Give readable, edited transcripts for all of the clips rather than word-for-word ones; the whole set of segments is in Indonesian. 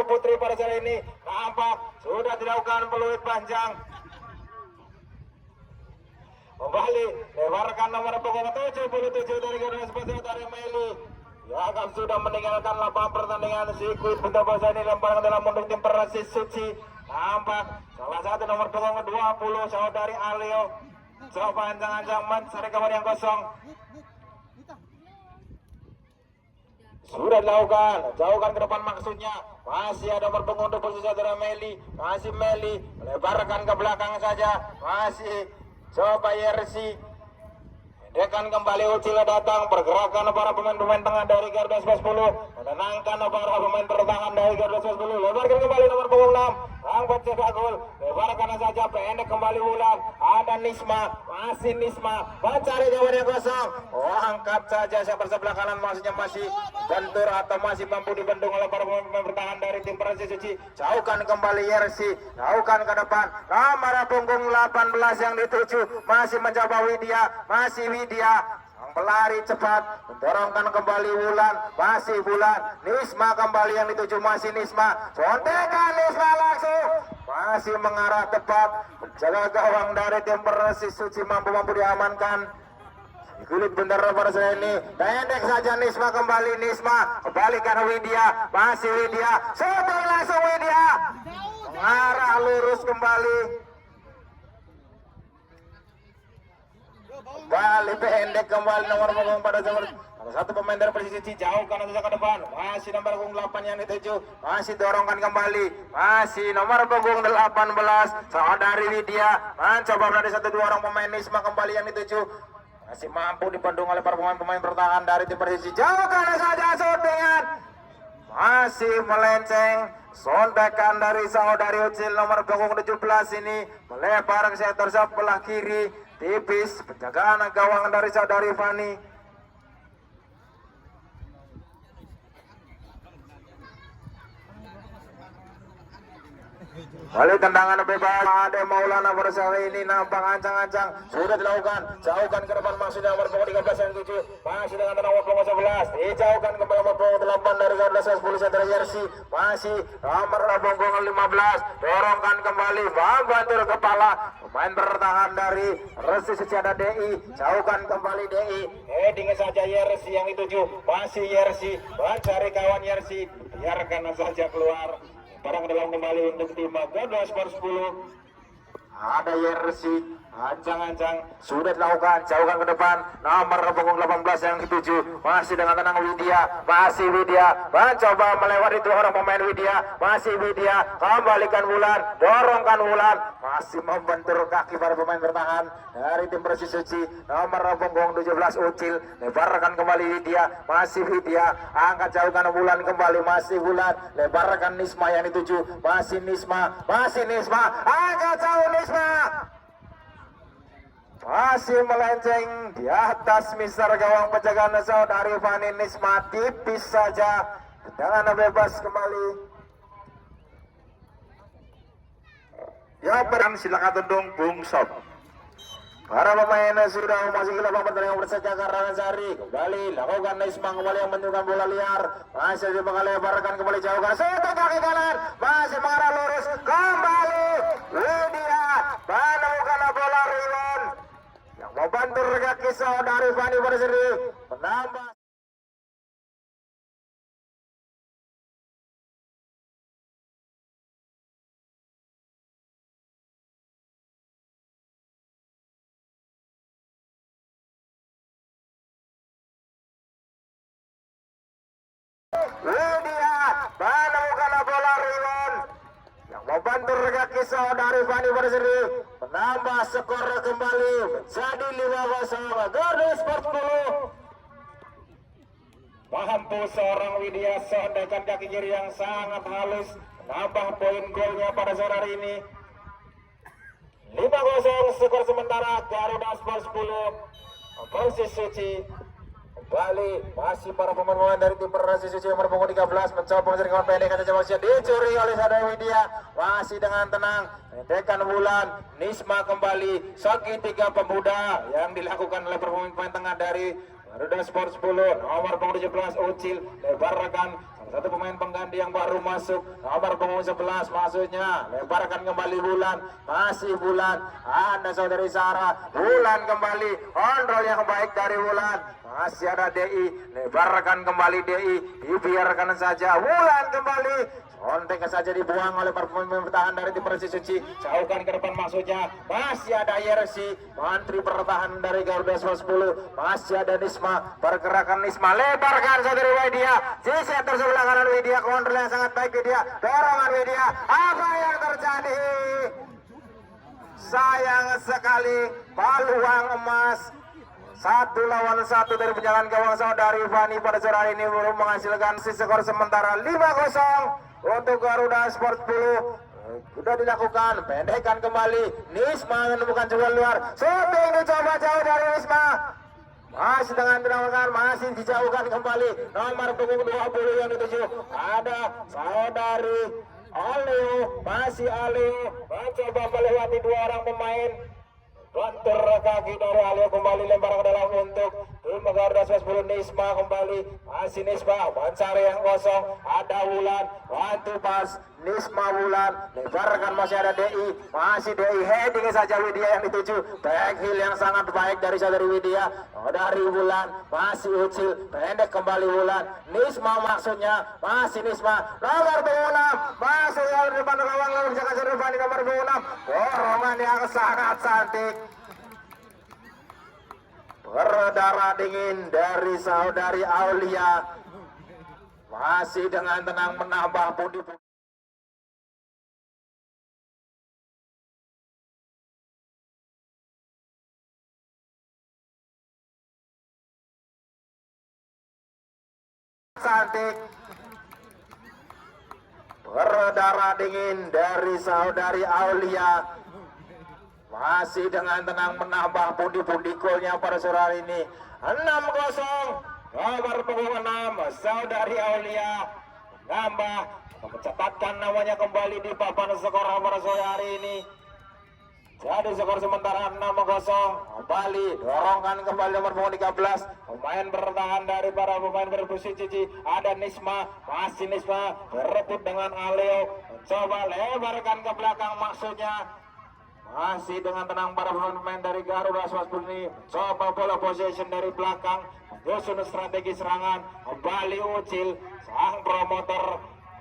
10 putri pada saat ini nampak sudah dilakukan peluit panjang. Kembali lebarkan nomor punggung 77 dari garis spesial dari Meli. Ya kan sudah meninggalkan lapangan pertandingan sirkuit bentuk bahasa ini lemparkan dalam mundur tim Persis Suci. Nampak salah satu nomor punggung 20 saudari Alio. Coba ancang-ancang mencari kamar yang kosong. Sudah dilakukan, jauhkan ke depan maksudnya. Masih ada nomor punggung 20 saudara Meli. Masih Meli, lebarkan ke belakang saja. Masih coba Yersi. Dekan kembali Ucil datang, pergerakan para pemain-pemain tengah dari Garuda 10, menenangkan para pemain bertahan dari Garuda 10, lebarkan kembali nomor punggung 6, angkat cetak gol, lebarkan saja pendek kembali Wulan, ada Nisma, masih Nisma, mencari jawaban yang kosong, angkat saja siapa sebelah kanan maksudnya masih bentur atau masih mampu dibendung oleh para pemain bertahan dari tim Persis Suci, jauhkan kembali Yersi, jauhkan ke depan, nomor punggung 18 yang dituju, masih mencoba Widya, masih Widya, sang pelari cepat mendorongkan kembali Wulan, masih Wulan, Nisma kembali yang dituju masih Nisma, contekan Nisma langsung, masih mengarah tepat, menjaga gawang dari tim Persis Suci mampu diamankan. Kulit bentar pada saya ini, pendek saja Nisma kembali kembalikan Widya, masih Widya, shooting langsung Widya, mengarah lurus kembali. Balik pendek kembali nomor punggung pada salah satu pemain dari Persis Suci, jauh kanan saja ke depan, masih nomor punggung 8 yang dituju, masih dorongkan kembali, masih nomor punggung 18 saudari Widya, mencoba berada 1-2 orang pemain Nisma kembali yang dituju, masih mampu dibendung oleh para pemain bertahan dari tim Persis Suci, jauh kanan saja shootingan, masih melenceng, sondekan dari saudari Ucil nomor punggung 17 ini melebar ke sektor sebelah kiri, tipis penjagaan gawang dari saudari Fani. Kali tendangan bebas ada Maulana bersama ini nampak ancang-ancang sudah dilakukan, jauhkan ke depan maksudnya nomor punggung 13 yang 7 masih dengan nomor punggung 11 dijauhkan ke nomor punggung 8 dari Garuda 10 Sentral Yersi, masih nomor punggung 15 dorongkan kembali membantu kepala pemain bertahan dari Persis Suci ada DI, jauhkan kembali DI, heading saja Yersi yang dituju, masih Yersi mencari kawan Yersi, biarkan saja keluar. Barang dalam kembali untuk tim Garuda Sport 10. Ada Yersi, ancang-ancang sudah dilakukan, jauhkan ke depan nomor punggung 18 yang dituju, masih dengan tenang Widya, masih Widya mencoba melewati dua orang pemain Widya, masih Widya kembalikan Wulan, dorongkan Wulan, masih membentur kaki para pemain bertahan dari tim Persis Suci, nomor punggung 17 Ucil, lebarkan kembali Widya, masih Widya, angkat jauhkan Wulan kembali, masih Wulan, lebarkan Nisma yang dituju, masih Nisma, angkat jauh Nisma, masih melenceng di atas mister gawang penjagaan saudari Fani Nisma, tipis saja, tendangan bebas kembali. Ya berang silakan tundung Bung Sob. Para pemain sudah memasuki lapangan pertandingan bersaja Karangasari, kembali lakukan Nisma kembali yang menunjukkan bola liar, masih lebarkan kembali jauhkan satu kaki kanan, masih mengarah lurus kembali Widya menemukan bola rebound yang membantu kaki saudari Fani pada seri menambah. Widya menemukan bola rebound yang membantu kaki saudari Fani pada seri menambah skor kembali menjadi 5-0 Garuda Sport 10. Mampu seorang Widya sondekan kaki kiri yang sangat halus menambah poin golnya pada sore hari ini. 5-0 skor sementara Garuda Sport 10. Persis Suci kembali, masih para pemain dari tim Persis Suci nomor punggung 13 mencoba mencari kawan pendek dan coba dicuri oleh saudara Widya, masih dengan tenang mendekan Wulan, Nisma kembali, segitiga pemuda yang dilakukan oleh pemain tengah dari Garuda Sport 10 nomor punggung 17 Ucil, lebarkan Satu pemain pengganti yang baru masuk, nomor punggung 11 maksudnya. Lemparkan kembali Bulan, masih Bulan. Ada saudari Sarah, Bulan kembali. Kontrol yang baik dari Bulan. Masih ada DI, lebarkan kembali DI, dibiarkan saja. Bulan kembali. Kontek saja dibuang oleh para pemain bertahan dari tim Persis Suci. Jauhkan ke depan maksudnya. Masih ada Yersi, mantri pertahanan dari Garuda 10. Masih ada Nisma, pergerakan Nisma. Lebarkan saudari Widya. Di center sebelah kanan Widya. Kontrol yang sangat baik Widya. Dorongan Widya. Apa yang terjadi? Sayang sekali peluang emas 1 lawan 1 dari penjagaan gawang saudari Fani pada sore hari ini belum menghasilkan skor sementara 5-0 untuk Garuda Sport 10. Sudah dilakukan, pendekkan kembali. Nisma menemukan jalan luar. Shooting dicoba jauh dari Nisma. Masih dengan tendangan, masih dijauhkan kembali. Nomor punggung 20 yang dituju. Ada saudari Aleo, masih Aleo mencoba melewati 2 orang pemain. Konter kaki dari Aleo kembali lempar ke dalam untuk tim Garuda 10. Nisma kembali, masih Nisma mencari yang kosong. Ada Wulan, bantu pas Nisma Wulan, lebarkan masih ada DI, masih DI heading saja Widya yang dituju. Back heel yang sangat baik dari saudari Widya. Dari Wulan, masih Ucil, pendek kembali Wulan. Nisma maksudnya, masih Nisma. Nomor 26, masih di depan gawang lalu jaga serban di nomor 26. Dorongan yang sangat cantik. Berdarah dingin dari saudari Aulia. Masih dengan tenang menambah pundi. Cantik. Berdarah dingin dari saudari Aulia. Masih dengan tenang menambah pundi-pundi golnya pada sore hari ini. 6-0. Nomor punggung 6 saudari Aulia menambah, mencatatkan namanya kembali di papan skor pada sore hari ini. Jadi skor sementara 6-0. Kembali dorongkan kembali nomor punggung 13. Pemain bertahan dari para pemain berposisi Cici. Ada Nisma, masih Nisma berebut dengan Aleo. Coba lebarkan ke belakang maksudnya. Masih dengan tenang para pemain dari Garuda 10 ini. Coba bola possession dari belakang. Menyusun strategi serangan. Kembali Ucil, sang promotor.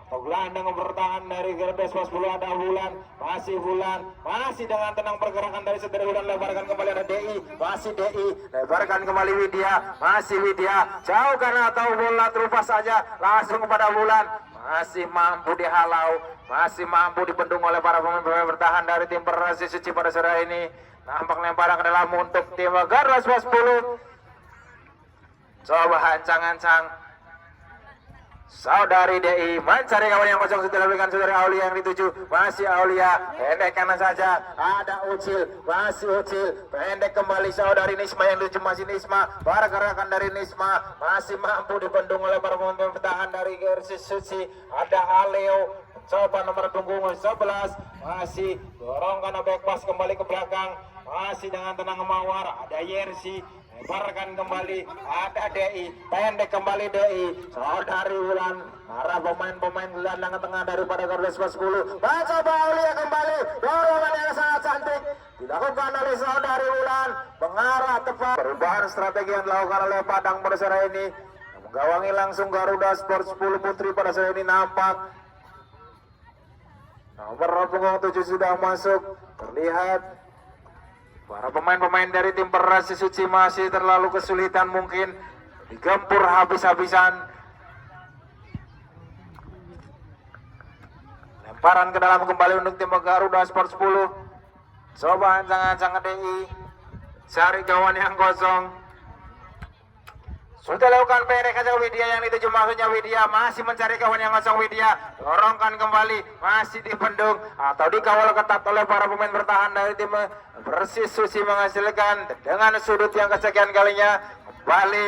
Gelandang bertahan dari Garuda 10 ada Wulan, masih Wulan, masih dengan tenang pergerakan dari saudari Wulan. Lebarkan kembali ada DI, masih DI, lebarkan kembali Widya, masih Widya, jauhkan atau bola terupas saja langsung kepada Wulan. Masih mampu dihalau, masih mampu dibendung oleh para pemain bertahan dari tim Persis Suci pada sore ini. Nampak lemparan ke dalam untuk tim Garuda 10. Coba hancang-hancang saudari DI mencari kawan yang kosong, sudah berikan saudari Aulia yang dituju. Masih Aulia, pendek kanan saja. Ada Ucil, masih Ucil, pendek kembali saudari Nisma yang dituju. Masih Nisma, pergerakan dari Nisma masih mampu dibendung oleh para pemain bertahan dari Persis Suci. Ada Aleo, coba nomor punggung 11, masih dorongkan back pass kembali ke belakang. Masih dengan tenang Mawar, ada Yersi, lebarkan kembali, ada DI, pendek kembali DI, saudari Wulan. Para pemain-pemain gelandang tengah daripada Garuda 10. Mencoba Aulia kembali, dorongan yang sangat cantik dilakukan oleh saudari Wulan, mengarah tepat. Perubahan strategi yang dilakukan oleh Padang pada sore ini, menggawangi langsung Garuda Sport 10 Putri pada sore ini nampak. Nomor punggung 7 sudah masuk, terlihat para pemain-pemain dari tim Persis Suci masih terlalu kesulitan, mungkin digempur habis-habisan. Lemparan ke dalam kembali untuk tim Garuda Sport 10. Coba ancang-ancang DI, cari kawan yang kosong. Sudah lakukan pendek saja Widya yang dituju, maksudnya Widya masih mencari kawan yang kosong. Widya dorongkan kembali, masih dibendung atau dikawal ketat oleh para pemain bertahan dari tim Persis Suci, menghasilkan dengan sudut yang kesekian kalinya. Kembali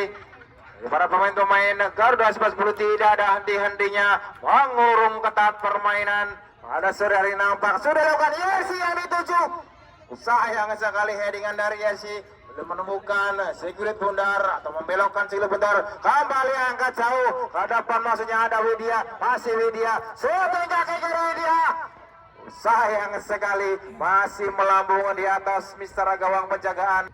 para pemain-pemain Garuda 10 tidak ada henti-hentinya mengurung ketat permainan pada sore hari. Nampak sudah lakukan Yersi yang dituju. Sayang sekali headingan dari Yersi, belum menemukan Sigrid Bundar atau membelokkan Sigrid Bundar, kembali angkat jauh ke depan, maksudnya ada Widya, masih Widya, syuting kaki kiri Widya, sayang sekali masih melambung di atas Mister gawang penjagaan.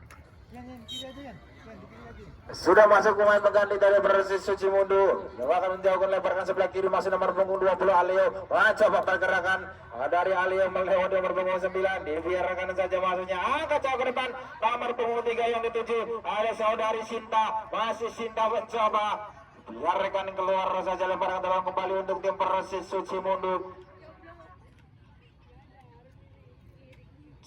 Sudah masuk pemain pengganti dari Persis Suci Mundu. Yang akan menjauhkan, lebarkan sebelah kiri, masih nomor punggung 20 Aleo. Coba pergerakan dari Aleo melewati nomor punggung 9. Dibiarkan saja masuknya. Angkat jauh ke depan. Nomor punggung 3 yang dituju ada saudari Sinta. Masih Sinta mencoba. Biarkan keluar saja, lebarkan terbang kembali untuk tim Persis Suci Mundu.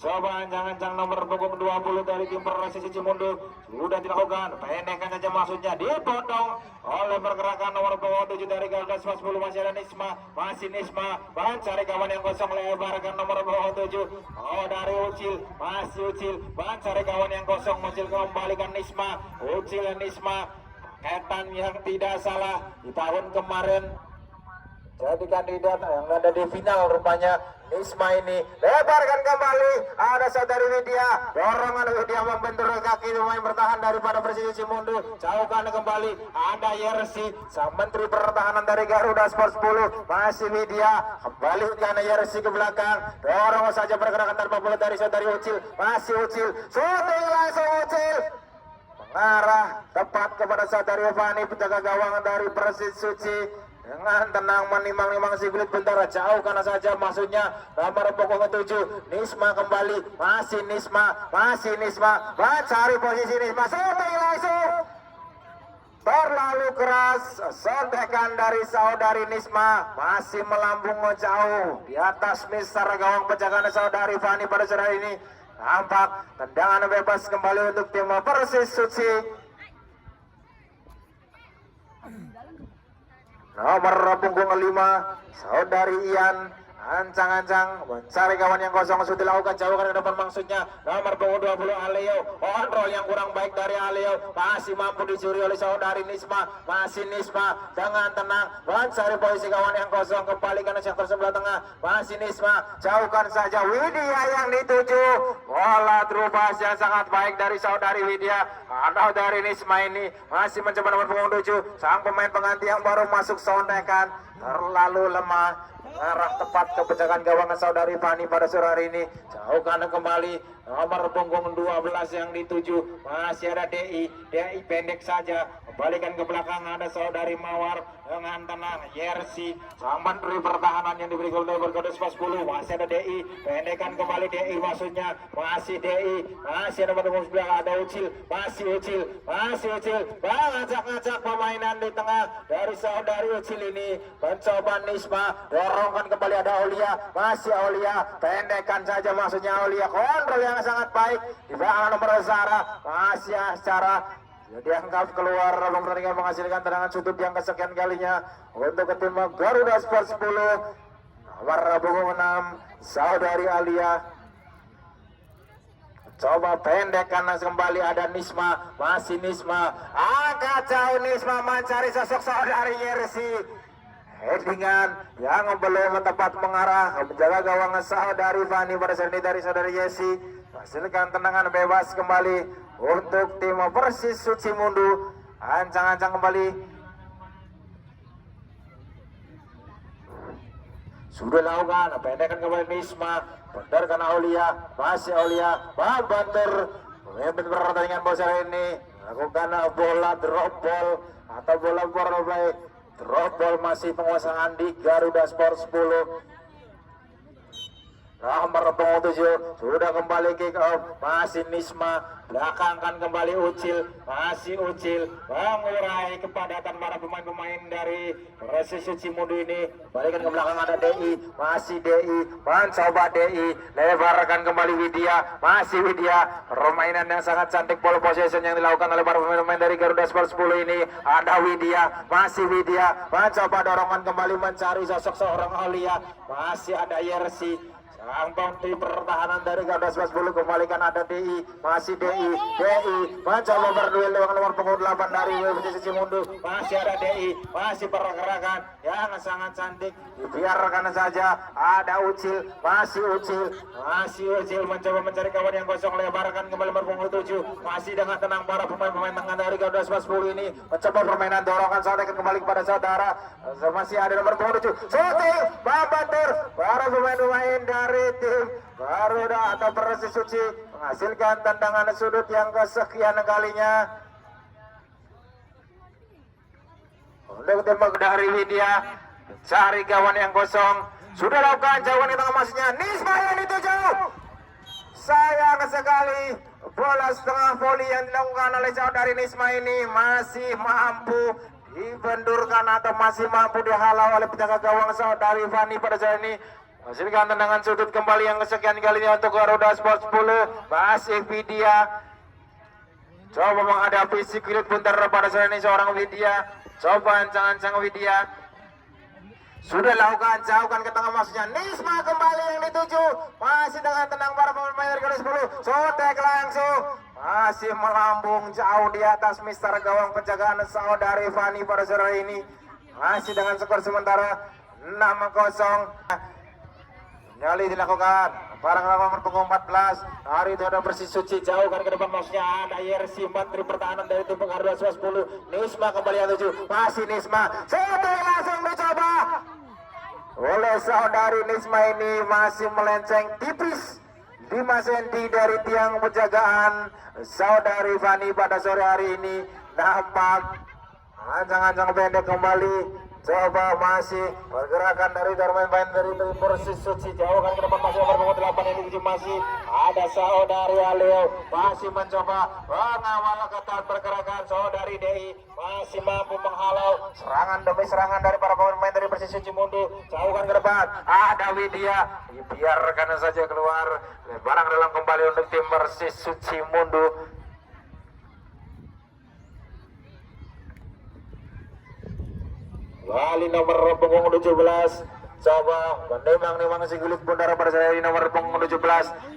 Coba ancang-ancang nomor punggung 20 dari tim Persis Suci Mundu sudah dilakukan, pendekkan saja maksudnya, dipotong oleh pergerakan nomor punggung 7 dari Gardas 10. Masih ada Nisma, masih Nisma mencari kawan yang kosong, lebarkan nomor punggung 7 dari Ucil, masih Ucil mencari kawan yang kosong, Ucil kembalikan Nisma, Ucil dan Nisma, ketan yang tidak salah di tahun kemarin jadi kandidat yang ada di final rupanya. Nisma ini lebarkan kembali, ada saudari Widya, dorongan Widya membentur kaki pemain bertahan daripada Persis Suci Mundu, jauhkan kembali, ada Yersi sang menteri pertahanan dari Garuda Sport 10, masih Widya, kembalikan Yersi ke belakang, dorong saja pergerakan tanpa bola dari saudari Ucil, masih Ucil, syuting langsung Ucil, mengarah tepat kepada saudari Fani, penjaga gawang dari Persis Suci. Dengan tenang menimang-nimang Sigrid Bundar, jauhkan saja maksudnya nomor punggung 7 Nisma kembali, masih Nisma, mencari posisi Nisma, syuting langsung, terlalu keras, sontekan dari saudari Nisma, masih melambung jauh di atas Mister gawang penjagaan saudari Fani pada saat ini. Nampak tendangan bebas kembali untuk tim Persis Suci. Nomor punggung 5 saudari Ian, ancang-ancang mencari kawan yang kosong, sudah dilakukan, jauhkan ke depan maksudnya nomor punggung 20 Aleo, kontrol yang kurang baik dari Aleo, masih mampu dicuri oleh saudari Nisma, masih Nisma dengan tenang mencari posisi kawan yang kosong, kembalikan ke sektor sebelah tengah, masih Nisma, jauhkan saja Widya yang dituju, bola terubah yang sangat baik dari saudari Widya, atau dari Nisma ini masih mencoba nomor punggung 7, sang pemain pengganti yang baru masuk, sontekan terlalu lemah, arah tepat ke penjagaan gawang saudari Fani pada sore hari ini, jauhkan kembali nomor punggung 12 yang dituju, masih ada DI pendek saja, kembalikan ke belakang, ada saudari Mawar dengan tenang, Yersi sang menteri pertahanan yang diberi gol nomor 10, masih ada DI, pendekkan kembali DI maksudnya, masih DI, masih ada nomor 9 ada Ucil, masih Ucil, ngajak-ngajak permainan di tengah dari saudari Ucil ini, mencoba Nisma, dorongkan kembali ada Aulia, masih Aulia, pendekkan saja maksudnya Aulia, kontrol yang sangat baik di belakang nomor Zara, masih Ascara dianggap keluar dalam pertandingan, menghasilkan tendangan sudut yang kesekian kalinya untuk tim Garuda Sport 10. Nomor punggung 6 saudari Alia, coba pendekkan kembali, ada Nisma, masih Nisma, angkat jauh Nisma mencari sosok saudari Yersi, headingan yang belum tepat mengarah menjaga gawang saudari Fani pada saat ini dari saudari Yersi, hasilkan tendangan bebas kembali untuk tim Persis Suci Mundu, ancang-ancang kembali, sudah lakukan, pendekkan kembali Nisma, bentarkan Aulia, masih Aulia, membantur memimpin pertandingan bola ini, lakukan bola drop ball atau bola volley, drop ball masih penguasaan di Garuda Sport 10. Nomor punggung 7 sudah kembali kick off, masih Nisma, belakangkan kembali Ucil, masih Ucil, mengurai kepadatan para pemain-pemain dari Persis Suci Mundu ini, balikan ke belakang ada DI, masih DI, mencoba DI, lebarkan kembali Widya, masih Widya, permainan yang sangat cantik ball possession yang dilakukan oleh para pemain-pemain dari Garuda Sport 10 ini, ada Widya, masih Widya, mencoba dorongan kembali mencari sosok seorang Aulia, masih ada Yersi, Gampang di pertahanan dari Garuda 10 kembalikan ada DI, masih DI mencoba berduel dengan nomor punggung 8 dari WBC Sicimundu, masih ada DI, masih pergerakan yang sangat cantik, dibiarkan saja ada Ucil, masih Ucil mencoba mencari kawan yang kosong, lebarkan kembali nomor punggung 7, masih dengan tenang para pemain-pemain tengah dari Garuda 10 ini mencoba permainan dorongan, sampaikan kembali kepada saudara, masih ada nomor punggung 7, shooting, Babatur, para pemain-pemain dari tim Garuda atau Persis Suci menghasilkan tendangan sudut yang kesekian kalinya untuk tembak dari Widya, cari kawan yang kosong, sudah lakukan jauhan di tengah masuknya Nisma yang dituju, sayang sekali bola setengah voli yang dilakukan oleh saudari Nisma ini masih mampu dibendurkan atau masih mampu dihalau oleh penjaga gawang saudari Fani pada saat ini. Hasilkan tendangan sudut kembali yang kesekian kalinya untuk Garuda Sport 10. Masih Widya coba menghadapi Sigrid Buntar pada saat ini seorang Widya, coba ancang-ancang Widya, sudah lakukan jauhkan ke tengah masuknya Nisma kembali yang dituju, masih dengan tenang para pemain dari Garuda 10, sotek langsung masih melambung jauh di atas mister gawang penjagaan saudari Fani pada sore ini, masih dengan skor sementara 6-0. Nyali dilakukan barang nomor punggung 14 hari itu ada Persis Suci, jauhkan ke depan masuknya ada Yersi Menteri pertahanan dari tim Garuda 10, Nisma kembali yang tuju, masih Nisma, sotek langsung dicoba oleh saudari Nisma ini, masih melenceng tipis 5 cm dari tiang penjagaan saudari Fani pada sore hari ini. Nampak ancang-ancang pendek kembali, coba masih pergerakan dari pemain dari Persis Suci, jauhkan ke depan masih nomor punggung 8 yang dituju, masih ada saudari Aleo, masih mencoba mengawal ketat pergerakan saudari Dei, masih mampu menghalau serangan demi serangan dari para pemain dari Persis Suci Mundu, jauhkan ke depan ada Widya, biarkan saja keluar, barang dalam kembali untuk tim Persis Suci Mundu. Wali nomor punggung 17 coba menembang si Gulit Bundar pada saya nomor punggung 17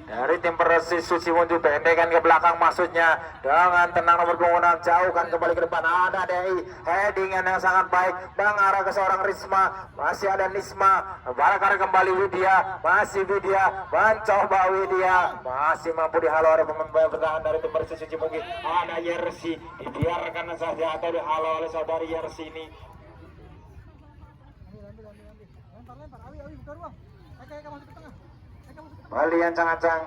dari tim Persis Suci Mundu, pendekan ke belakang maksudnya dengan tenang nomor punggung 6, jauhkan kembali ke depan ada DI, headingan yang sangat baik mengarah ke seorang Risma, masih ada Nisma, barakar kembali Widya, masih Widya mencoba Widya, masih mampu dihalau oleh pemain bertahan dari tim Persis Suci Mundu, ada Yersi, dibiarkan saja atau dihalau oleh saudari Yersi ini. Bali ancang-ancang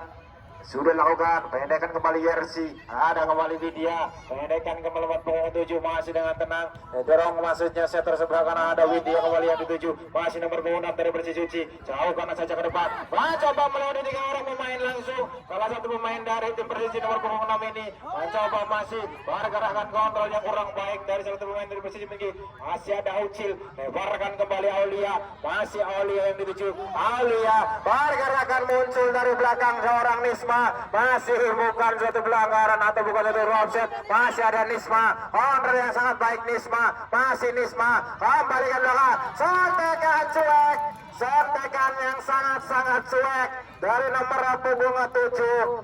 sudah lakukan, pendekan kembali Yersi, ada kembali Widya, pendekan kembali nomor punggung 7, masih dengan tenang dorong maksudnya setter sebelah kanan ada Widya kembali yang dituju, masih nomor punggung 6 dari Persis Suci, jauhkan saja ke depan, mencoba melewati 3 orang pemain langsung, salah satu pemain dari tim Persis Suci nomor punggung 6 ini mencoba masih pergerakan kontrol yang kurang baik dari salah satu pemain dari Persis Suci, masih ada Ucil, lebarkan kembali Aulia, masih Aulia yang dituju, Aulia pergerakan muncul dari belakang seorang Nisma, masih bukan suatu pelanggaran atau bukan suatu offset, masih ada Nisma, counter yang sangat baik Nisma, masih Nisma kembalikan belakang, sontekan cuek, sontekan yang sangat-sangat cuek dari nomor punggung 7,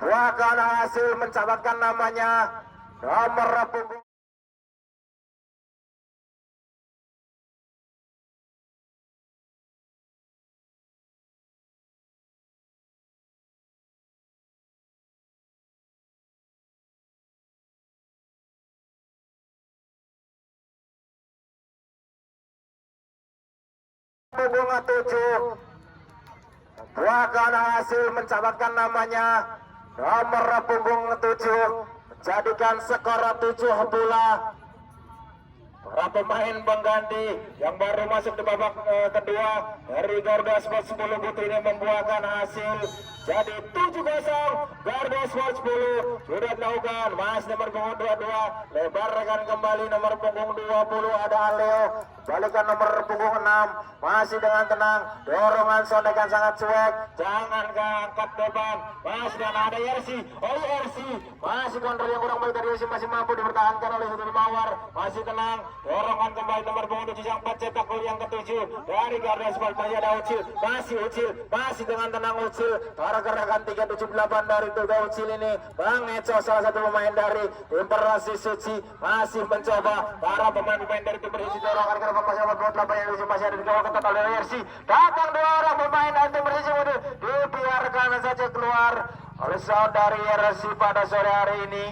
buahkan hasil mencatatkan namanya nomor punggung punggung 7, buahkan hasil mencatatkan namanya nomor punggung 7, menjadikan skor 7 bola. Para pemain pengganti yang baru masuk di babak kedua dari Garuda Sport 10 Putri ini membuahkan hasil jadi 7-0. Garuda Sport 10 sudah dilakukan, masih nomor punggung 22, lebarkan kembali nomor punggung 20 ada Aleo, balikan nomor punggung 6, masih dengan tenang, dorongan sondekan sangat cuek, jangan angkat depan, masih dan ada Yersi, Yersi, masih kontrol yang kurang baik dari Yersi, masih mampu dipertahankan oleh Sudut Mawar, masih tenang, dorongan kembali nomor punggung 7 yang pencetak gol yang ke-7 dari Garda Sport. Masih ada Ucil, masih dengan tenang Ucil. Para gerakan 378 dari Tuga Ucil ini. Bang Eco salah satu pemain dari tim Persis Suci masih mencoba. Para pemain-pemain dari tim Persis dorongan ke depan masih nomor 28 yang masih ada di gawang ketat oleh Yersi. Datang dua orang pemain dari tim Persis Muda, dibiarkan saja keluar oleh saudari Yersi pada sore hari ini.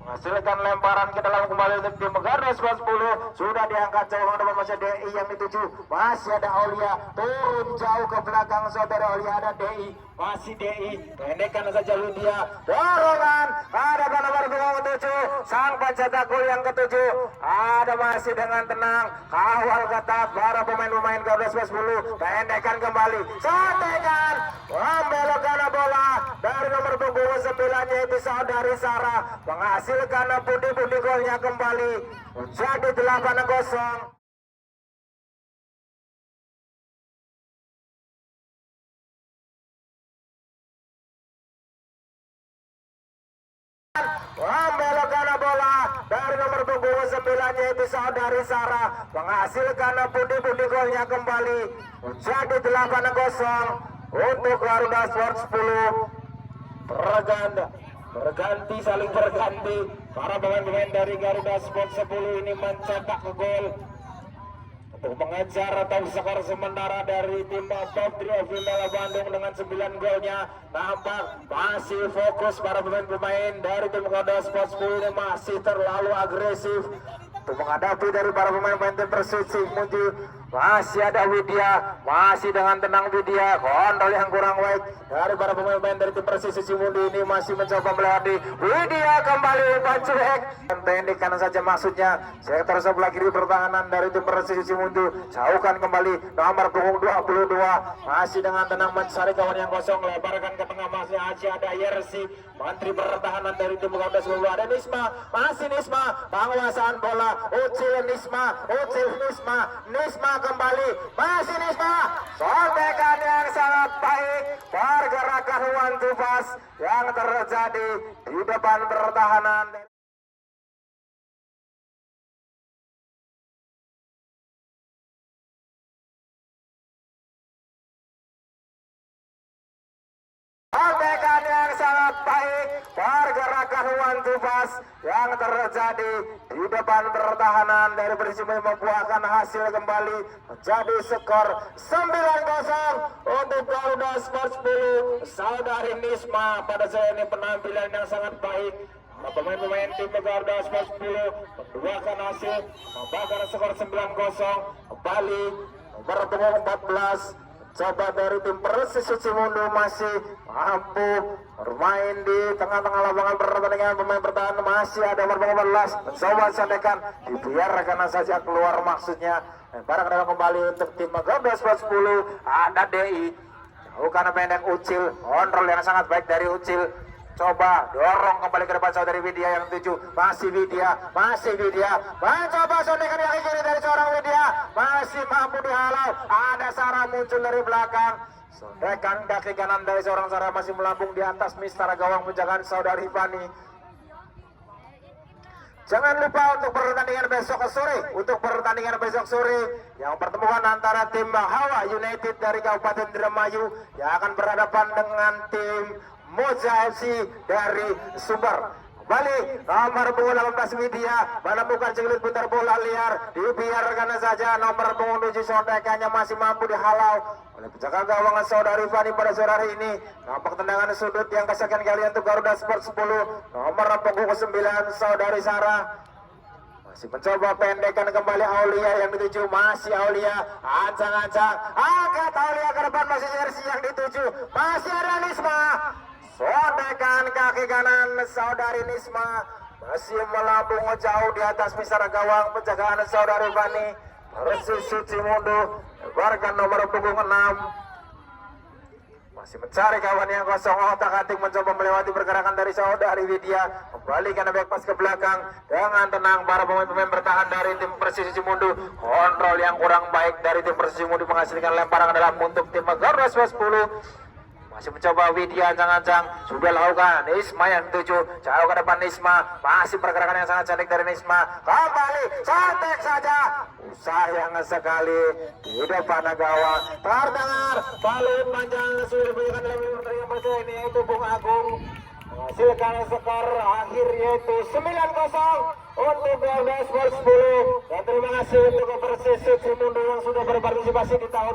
Menghasilkan lemparan ke dalam kembali untuk tim Garda Sport 10. Sudah diangkat jauh depan masih DI yang dituju. Masih ada Aulia turun jauh ke belakang saudara Aulia, ada DI. Masih DI pendekkan saja Lydia. Dorongan ada nomor punggung 7 sang pencetak gol yang ke-7. Ada masih dengan tenang kawal ketat para pemain-pemain Garda Sport 10. Pendekkan kembali. Sotekan membelokkan bola dari nomor punggung 9 yaitu saudari Sarah. Menghasilkan pundi-pundi golnya kembali menjadi 8-0. Membelokkan bola dari nomor punggung 9 yaitu saudari Sarah. Menghasilkan pundi-pundi golnya kembali menjadi 8-0 untuk Garuda Sport 10. Berganti saling berganti. Para pemain-pemain dari Garuda Sport 10 ini mencetak gol untuk mengejar atau skor sementara dari tim Top Trio Vimela Bandung dengan 9 golnya. Nampak masih fokus para pemain-pemain dari tim Garuda Sport 10 ini masih terlalu agresif untuk menghadapi dari para pemain-pemain tim Persisi Muncul. Masih ada Widya, masih dengan tenang Widya, kontrol yang kurang baik dari para pemain-pemain dari tim Persisi Cimundi ini masih mencoba melewati. Widya kembali umpan cuek, pendekkan saja maksudnya sektor sebelah kiri pertahanan dari tim Persisi Cimundi. Jauhkan kembali nomor punggung 22 masih dengan tenang mencari kawan yang kosong, lebarkan ke tengah masih ada Yersi, Menteri Pertahanan dari tim Garuda 10. Ada Nisma, masih Nisma, penguasaan bola Ucil Nisma kembali, masih Nisma, sotekan yang sangat baik, pergerakan one to pass yang terjadi di depan pertahanan. Sotekan yang sangat baik, pergerakan one to pass yang terjadi di depan pertahanan dari Persib membuahkan hasil kembali menjadi skor 9-0 untuk Garuda Sport 10. Saudari Nisma pada saat ini penampilan yang sangat baik. Pemain-pemain tim Garuda Sport 10 membuahkan hasil membakar skor 9-0 kembali nomor punggung 14. Coba dari tim Persis Cimundo masih mampu bermain di tengah-tengah lapangan pertandingan. Pemain bertahan masih ada nomor 14 mencoba sotekan, dibiarkan saja keluar maksudnya. Barang dalam kembali untuk tim Garuda Sport 10. Ada DI bukan pendek Ucil, kontrol yang sangat baik dari Ucil. Coba dorong kembali ke depan saudari Widya yang 7. Masih Widya, mencoba sotekan yang kiri dari seorang Widya, masih mampu dihalau. Ada Sarah muncul dari belakang, sotekan kaki kanan dari seorang Sarah masih melambung di atas mistara gawang penjagaan saudari Fani. Jangan lupa untuk pertandingan besok sore, yang pertemuan antara tim Hawa United dari Kabupaten Indramayu yang akan berhadapan dengan tim Moja FC dari Sumber. Kembali nomor punggung 18 Widya menemukan celurit putar bola liar, dibiarkan saja nomor punggung 7 sotekannya masih mampu dihalau oleh penjaga gawang saudari Fani pada sore hari ini. Nampak tendangan sudut yang kesekian kali untuk Garuda Sport 10. Nomor punggung 9 saudari Sarah masih mencoba pendekkan kembali Aulia yang dituju, masih Aulia ancang-ancang angkat Aulia ke depan, masih Jersey yang dituju, masih ada Nisma. Sotekan kaki kanan saudari Nisma masih melambung jauh di atas misara gawang penjagaan saudari Fani. Persis Cimundo lebarkan nomor punggung 6 masih mencari kawan yang kosong, otak-atik mencoba melewati pergerakan dari saudari Widya, kembalikan back pass ke belakang dengan tenang para pemain-pemain bertahan dari tim Persis Cimundo. Kontrol yang kurang baik dari tim Persis Cimundo menghasilkan lemparan ke dalam untuk tim Garuda Sport 10. Masih mencoba Widya ancang-ancang, sudah lakukan Nisma yang tuju, jauh ke depan Nisma, masih pergerakan yang sangat cantik dari Nisma, kembali cantik saja, sayang sekali di depan gawang, terdengar balon panjang sudah diberikan dalam yang pertama ini yaitu Bung Agung, menghasilkan skor akhir yaitu 9-0 untuk Garuda Sport 10. Dan terima kasih untuk Persis Simundo yang sudah berpartisipasi di tahun